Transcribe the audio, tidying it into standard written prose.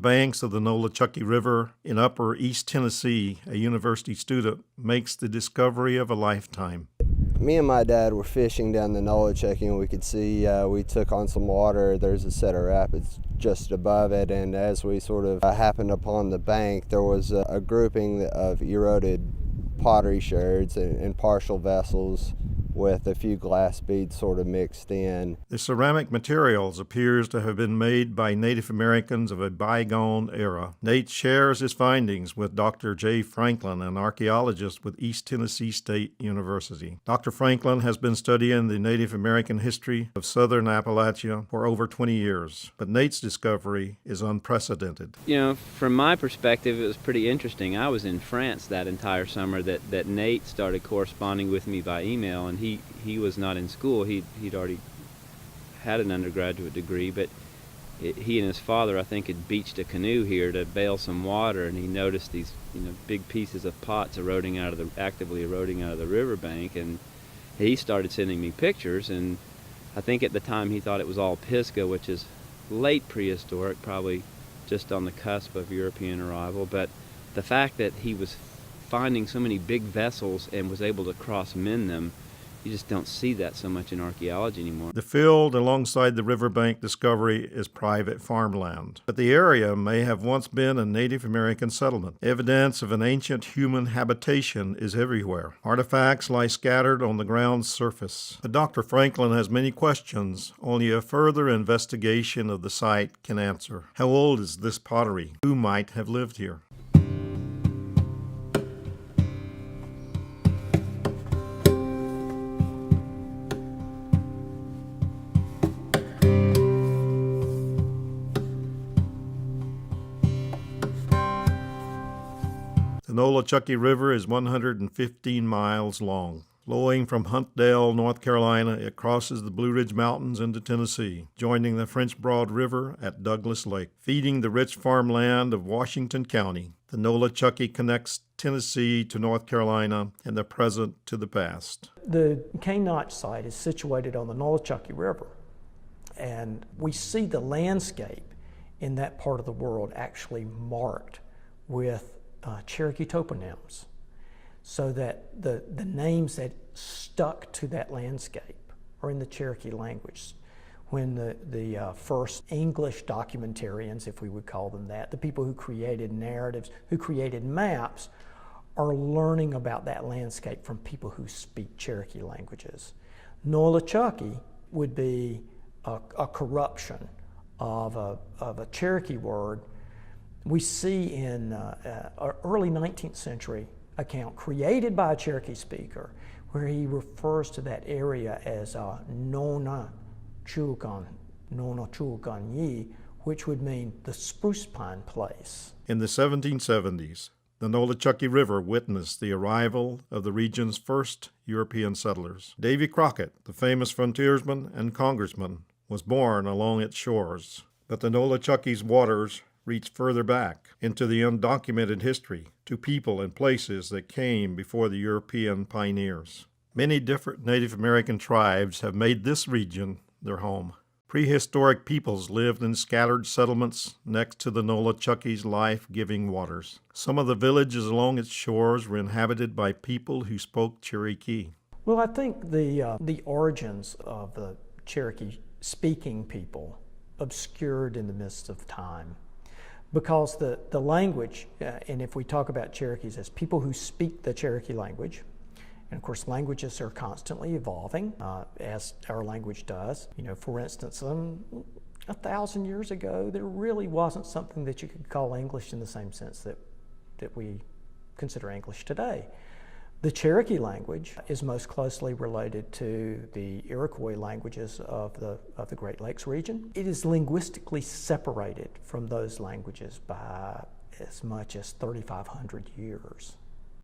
banks of the Nolichucky River in upper East Tennessee, a university student makes the discovery of a lifetime. Me and my dad were fishing down the Nolichucky, and we could see, we took on some water. There's a set of rapids just above it, and as we sort of happened upon the bank, there was a grouping of eroded pottery sherds and partial vessels with a few glass beads sort of mixed in. The ceramic materials appears to have been made by Native Americans of a bygone era. Nate shares his findings with Dr. J. Franklin, an archaeologist with East Tennessee State University. Dr. Franklin has been studying the Native American history of southern Appalachia for over 20 years, but Nate's discovery is unprecedented. You know, from my perspective, it was pretty interesting. I was in France that entire summer that Nate started corresponding with me by email, and he was not in school. He'd already had an undergraduate degree, but he and his father, I think, had beached a canoe here to bail some water, and he noticed these, big pieces of pots actively eroding out of the riverbank, and he started sending me pictures. And I think at the time he thought it was all Pisgah, which is late prehistoric, probably just on the cusp of European arrival. But the fact that he was finding so many big vessels and was able to cross-mend them, you just don't see that so much in archaeology anymore. The field alongside the riverbank discovery is private farmland, but the area may have once been a Native American settlement. Evidence of an ancient human habitation is everywhere. Artifacts lie scattered on the ground's surface. But Dr. Franklin has many questions only a further investigation of the site can answer. How old is this pottery? Who might have lived here? The Nolichucky River is 115 miles long. Flowing from Huntdale, North Carolina, it crosses the Blue Ridge Mountains into Tennessee, joining the French Broad River at Douglas Lake. Feeding the rich farmland of Washington County, the Nolichucky connects Tennessee to North Carolina and the present to the past. The Cane Notch site is situated on the Nolichucky River, and we see the landscape in that part of the world actually marked with Cherokee toponyms, so that the names that stuck to that landscape are in the Cherokee language. When the first English documentarians, if we would call them that, the people who created narratives, who created maps, are learning about that landscape from people who speak Cherokee languages. Nolichucky would be a corruption of a Cherokee word we see in an early 19th century account created by a Cherokee speaker, where he refers to that area as Nona Chugan Yi, which would mean the spruce pine place. In the 1770s, the Nolichucky River witnessed the arrival of the region's first European settlers. Davy Crockett, the famous frontiersman and congressman, was born along its shores. But the Nolichucky's waters reach further back into the undocumented history, to people and places that came before the European pioneers. Many different Native American tribes have made this region their home. Prehistoric peoples lived in scattered settlements next to the Nolichucky's life-giving waters. Some of the villages along its shores were inhabited by people who spoke Cherokee. Well, I think the origins of the Cherokee-speaking people obscured in the midst of time, because the language, and if we talk about Cherokees as people who speak the Cherokee language, and of course languages are constantly evolving, as our language does. For instance, 1,000 years ago, there really wasn't something that you could call English in the same sense that we consider English today. The Cherokee language is most closely related to the Iroquois languages of the Great Lakes region. It is linguistically separated from those languages by as much as 3,500 years.